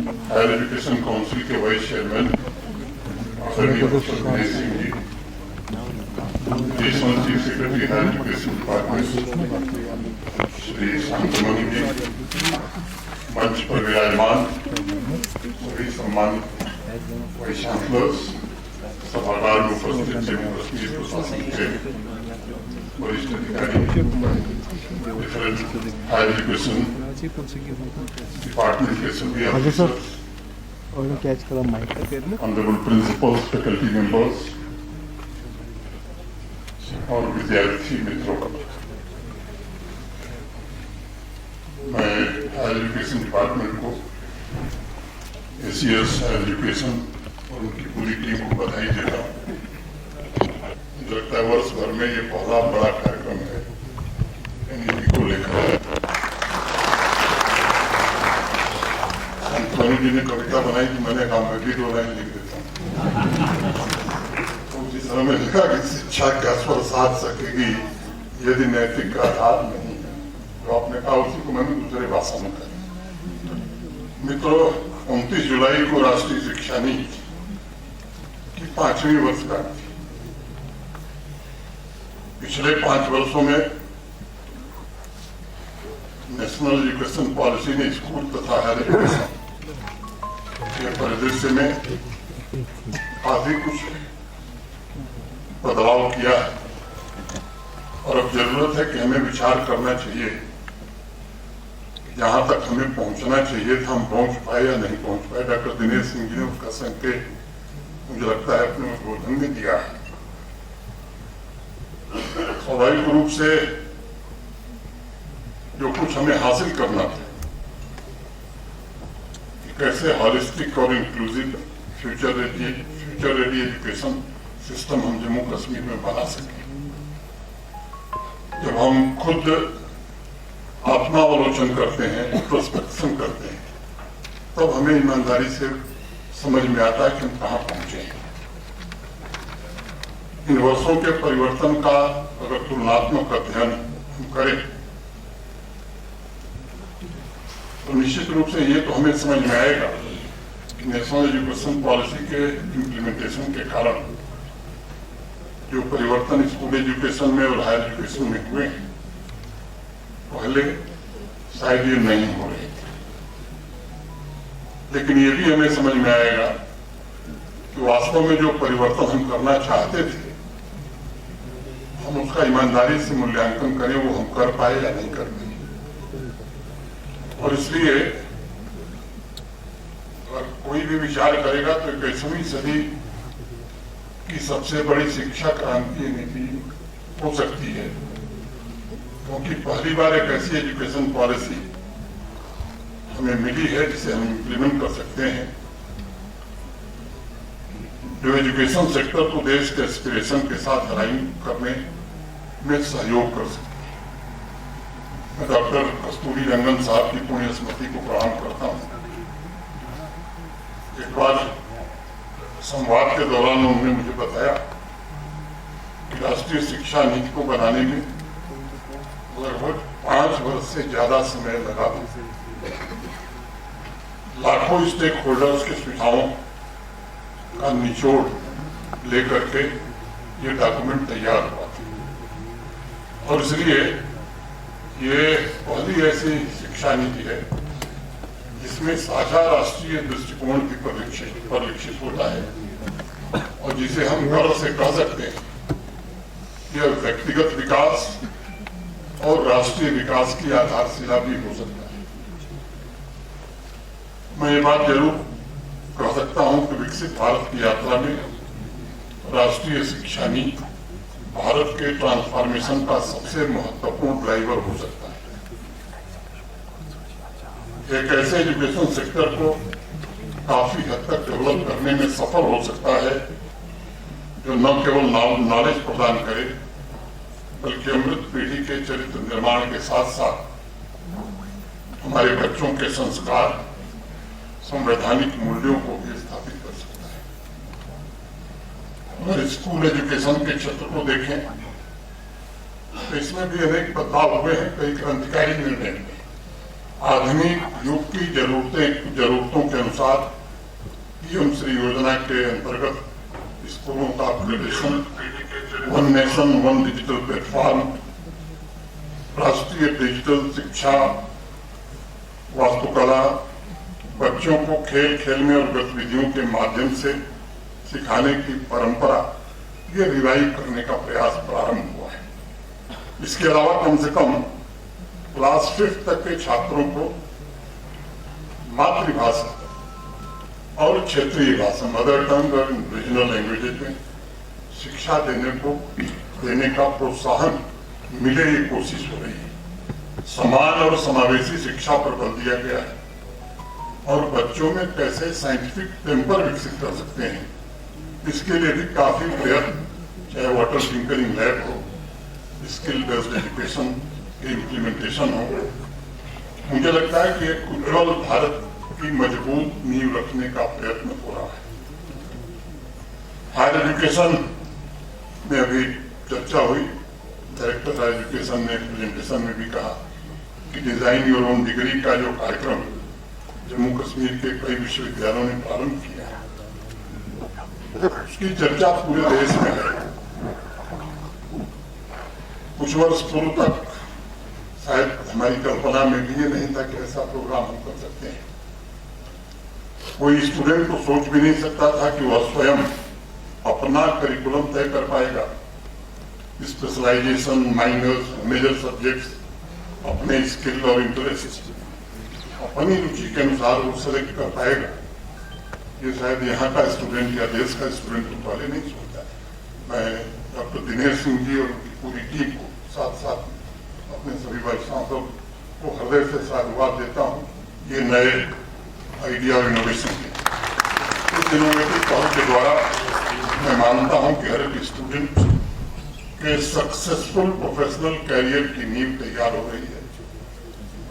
Higher education council के vice chairman Dinesh Singh ji, additional chief secretary higher education department Shri Shantmani ji, मंच पर विराजमान सभी सम्मानित वाइस चांसलर्स, सभागार में उपस्थित सभी ट्रस्टी, प्रशासन के वरिष्ठ अधिकारी, डिफरेंट हायर एजुकेशन डिपार्टमेंट के सभी officers, honourable principles, faculty members और विद्यार्थी मित्रों, मैं हायर एजुकेशन डिपार्टमेंट को, एसीएस हायर एजुकेशन और उनकी पूरी टीम को बधाई देता हूँ। मुझे लगता है वर्ष भर में ये पहला बड़ा कार्यक्रम है एनईपी को लेकर। शांतमणि जी ने कविता बनाई कि मैंने कहा मैं भी 2 लाइन लिख देता हूँ। तो जिस तरह में लिखा कि शिक्षा का स्वर साध सकेगी यदि नैतिक आधार नहीं है, तो आपने कहा उसी को मैंने दूसरे भाषा में कहा। मित्रों, 29 जुलाई को राष्ट्रीय शिक्षा नीति की 5वीं वर्षगांठ थी। पिछले 5 वर्षों में नेशनल एजुकेशन पॉलिसी ने स्कूल तथा हायर एजुकेशन के परिदृश्य में काफी कुछ बदलाव किया है और अब जरूरत है कि हमें विचार करना चाहिए जहां तक हमें पहुंचना चाहिए था हम पहुंच पाए या नहीं पहुंच पाए। डॉक्टर दिनेश सिंह जी ने उसका संकेत मुझे लगता है अपने उद्बोधन में दिया है। स्वाभाविक रूप से जो कुछ हमें हासिल करना था, कैसे हॉलिस्टिक और inclusive future ready education system हम जम्मू कश्मीर में बना सके। जब हम खुद आत्मावलोचन करते हैं, इंट्रोस्पेक्शन करते हैं, तब हमें ईमानदारी से समझ में आता है कि हम कहां पहुंचे हैं। इन वर्षों के परिवर्तन का अगर तुलनात्मक अध्ययन हम करें तो निश्चित रूप से ये तो हमें समझ में आएगा कि नेशनल एजुकेशन पॉलिसी के इम्प्लीमेंटेशन के कारण जो परिवर्तन स्कूल एजुकेशन में और हायर एजुकेशन में हुए पहले शायद ये नहीं हो रहे थे, लेकिन ये भी हमें समझ में आएगा कि वास्तव में जो परिवर्तन हम करना चाहते थे हम उसका ईमानदारी से मूल्यांकन करें, वो हम कर पाए या नहीं कर पाए। और इसलिए अगर कोई भी विचार करेगा तो 21वीं सदी की सबसे बड़ी शिक्षा क्रांति नीति हो सकती है, क्योंकि पहली बार एक ऐसी एजुकेशन पॉलिसी हमें मिली है जिसे हम इम्प्लीमेंट कर सकते हैं, जो एजुकेशन सेक्टर को देश के एस्पिरेशन के साथ अलाइन करने में सहयोग कर सकते हैं। मैं डॉक्टर कस्तूरी रंगन साहब की पुण्य स्मृति को प्रणाम करता हूँ। एक बार संवाद के दौरान उन्होंने मुझे बताया कि राष्ट्रीय शिक्षा नीति को बनाने में लगभग 5 वर्ष से ज्यादा समय लगा। लाखों स्टेक होल्डर्स के सुझावों का निचोड़ लेकर के ये डॉक्यूमेंट तैयार हुआ था और इसलिए ये पहली ऐसी शिक्षा नीति है जिसमें साझा राष्ट्रीय दृष्टिकोण भी परिलक्षित होता है और जिसे हम गर्व से कह सकते हैं कि यह व्यक्तिगत विकास और राष्ट्रीय विकास की आधारशिला भी हो सकता है। मैं ये बात जरूर कह सकता हूं कि विकसित भारत की यात्रा में राष्ट्रीय शिक्षा नीति भारत के ट्रांसफॉर्मेशन का सबसे महत्वपूर्ण ड्राइवर हो सकता है। एक ऐसे एजुकेशन सेक्टर को काफी हद तक डेवलप करने में सफल हो सकता है जो न केवल नॉलेज प्रदान करे बल्कि अमृत पीढ़ी के चरित्र निर्माण के साथ साथ हमारे बच्चों के संस्कार, संवैधानिक मूल्यों को भी स्थापित कर सकता है। अगर स्कूल एजुकेशन के क्षेत्र को देखें तो इसमें भी अनेक बदलाव हुए हैं। कई क्रांतिकारी निर्णय आधुनिक युग की जरूरतों के अनुसार अनुसार पीएम श्री योजना के अंतर्गत स्कूलों का upgradation, one nation one digital platform, राष्ट्रीय डिजिटल शिक्षा, वास्तुकला, बच्चों को खेल खेल में और गतिविधियों के माध्यम से सिखाने की परंपरा, ये रिवाइव करने का प्रयास प्रारंभ हुआ है। इसके अलावा कम से कम क्लास 5 तक के छात्रों को मातृभाषा और क्षेत्रीय भाषा, मदर टंग और रीजनल लैंग्वेजेज में शिक्षा देने का प्रोत्साहन मिले, ये कोशिश हो रही है। समान और समावेशी शिक्षा पर बल दिया गया है और बच्चों में कैसे साइंटिफिक टेम्पर विकसित कर सकते हैं, इसके लिए भी काफी प्रयत्न, चाहे वाटर टिंकरिंग लैब हो, स्किल बेस्ड एजुकेशन के इम्प्लीमेंटेशन हो। मुझे लगता है कि एक उज्ज्वल भारत की मजबूत नींव रखने का प्रयत्न हो रहा है। हायर एजुकेशन में अभी चर्चा हुई, डायरेक्टर हायर एजुकेशन ने प्रेजेंटेशन में भी कहा कि डिजाइन योर ओन डिग्री का जो कार्यक्रम जम्मू कश्मीर के कई विश्वविद्यालयों ने प्रारंभ किया है, उसकी चर्चा पूरे देश में है। कुछ वर्ष पूर्व तक शायद हमारी कल्पना में भी ये नहीं था कि ऐसा प्रोग्राम हम कर सकते हैं। कोई स्टूडेंट तो सोच भी नहीं सकता था कि वह स्वयं अपना करिकुलम तय कर पाएगा, स्पेशलाइजेशन, माइनर्स, मेजर सब्जेक्ट्स, अपने स्किल और इंटरेस्ट अपनी रुचि के अनुसार वो सेलेक्ट कर पाएगा। ये शायद यहाँ का स्टूडेंट या देश का स्टूडेंट तो पहले नहीं सोचता। मैं डॉक्टर दिनेश सिंह जी और उनकी पूरी टीम को साथ साथ अपने सभी भाई सांसदों को हृदय से साधुवाद देता हूँ। ये नए आइडिया और इनोवेशन के इस इनोवेटिव पहल के द्वारा मैं मानता हूँ कि हर एक स्टूडेंट के सक्सेसफुल प्रोफेशनल कैरियर की नींव तैयार हो रही है।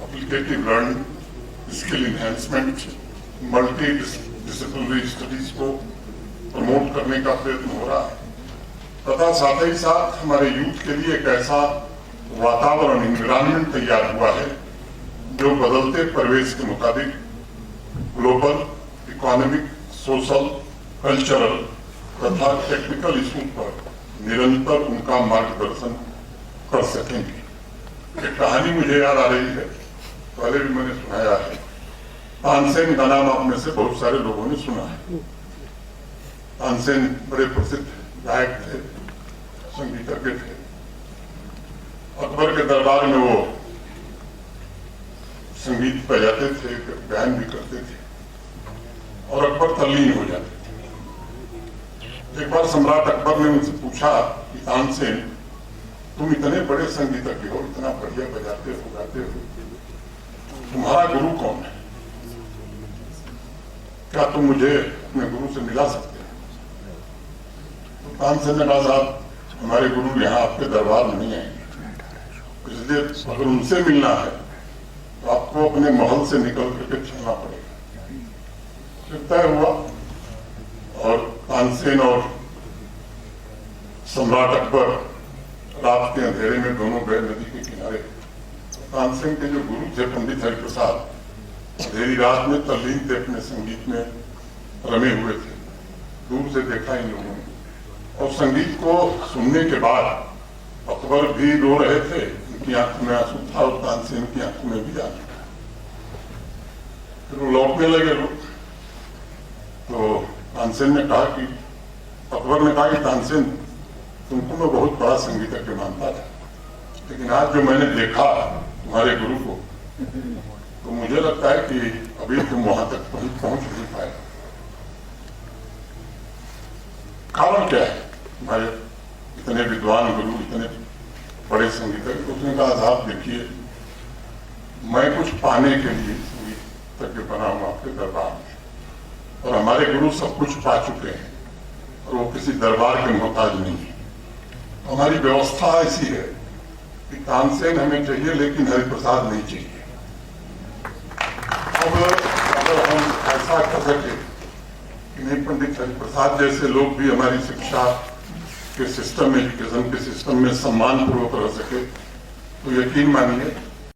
Applicative learning, skill enhancement, multi disciplinary studies को प्रमोट करने का प्रयत्न हो रहा है तथा साथ ही साथ हमारे यूथ के लिए एक ऐसा वातावरण, एनवायरनमेंट तैयार हुआ है जो बदलते परिवेश के मुताबिक ग्लोबल, इकोनॉमिक, सोशल, कल्चरल तथा टेक्निकल इशू पर निरंतर उनका मार्गदर्शन कर सकेंगे। एक कहानी मुझे याद आ रही है, पहले भी मैंने सुनाया है। तानसेन का नाम आप में से बहुत सारे लोगों ने सुना है। तानसेन बड़े प्रसिद्ध गायक थे, संगीतज्ञ थे। अकबर के दरबार में वो संगीत बजाते थे, गायन भी करते थे और अकबर तल्लीन हो जाते थे। एक बार सम्राट अकबर ने उनसे पूछा कि तानसेन, तुम इतने बड़े संगीतज्ञ हो, इतना बढ़िया बजाते हो, गाते हो, तुम्हारा गुरु कौन है? क्या तुम मुझे अपने गुरु से मिला सकते हैं? तो तानसेन ने कहा, साहब हमारे गुरु यहाँ आपके दरबार में नहीं आएंगे, इसलिए अगर उनसे मिलना है तो आपको अपने महल से निकल करके चलना पड़ेगा। तय हुआ और तानसेन और सम्राट अकबर रात के अंधेरे में दोनों गए नदी के किनारे। तानसेन के जो गुरु थे पंडित हरिप्रसाद, अंधेरी रात में तल्लीन थे, अपने संगीत में रमे हुए थे। दूर से देखा इन लोगों ने और संगीत को सुनने के बाद अकबर भी रो रहे थे, उनकी आंखों में आंसू था और तानसेन की आंखों में भी आंसू था। फिर वो लौटने लगे लोग, तो तानसेन ने कहा कि अकबर ने कहा कि तानसेन, तुमको मैं बहुत बड़ा संगीतज्ञ मानता था, लेकिन आज जो मैंने देखा तुम्हारे गुरु को, तो मुझे लगता है कि अभी तुम वहां तक पहुंच नहीं पाए। कारण क्या है? तुम्हारे इतने विद्वान गुरु, इतने बड़े संगीतज्ञ। उसने कहा, साहब देखिए, मैं कुछ पाने के लिए संगीतज्ञ बना हूं आपके दरबार में, और हमारे गुरु सब कुछ पा चुके हैं और वो किसी दरबार के मोहताज नहीं है। हमारी व्यवस्था ऐसी है कि तानसेन हमें चाहिए लेकिन हरिप्रसाद नहीं चाहिए। अब अगर हम ऐसा कर सके कि नहीं, पंडित हरिप्रसाद जैसे लोग भी हमारी शिक्षा के सिस्टम में, एजुकेशन के सिस्टम में सम्मान पूर्वक रह सके, तो यकीन मानिए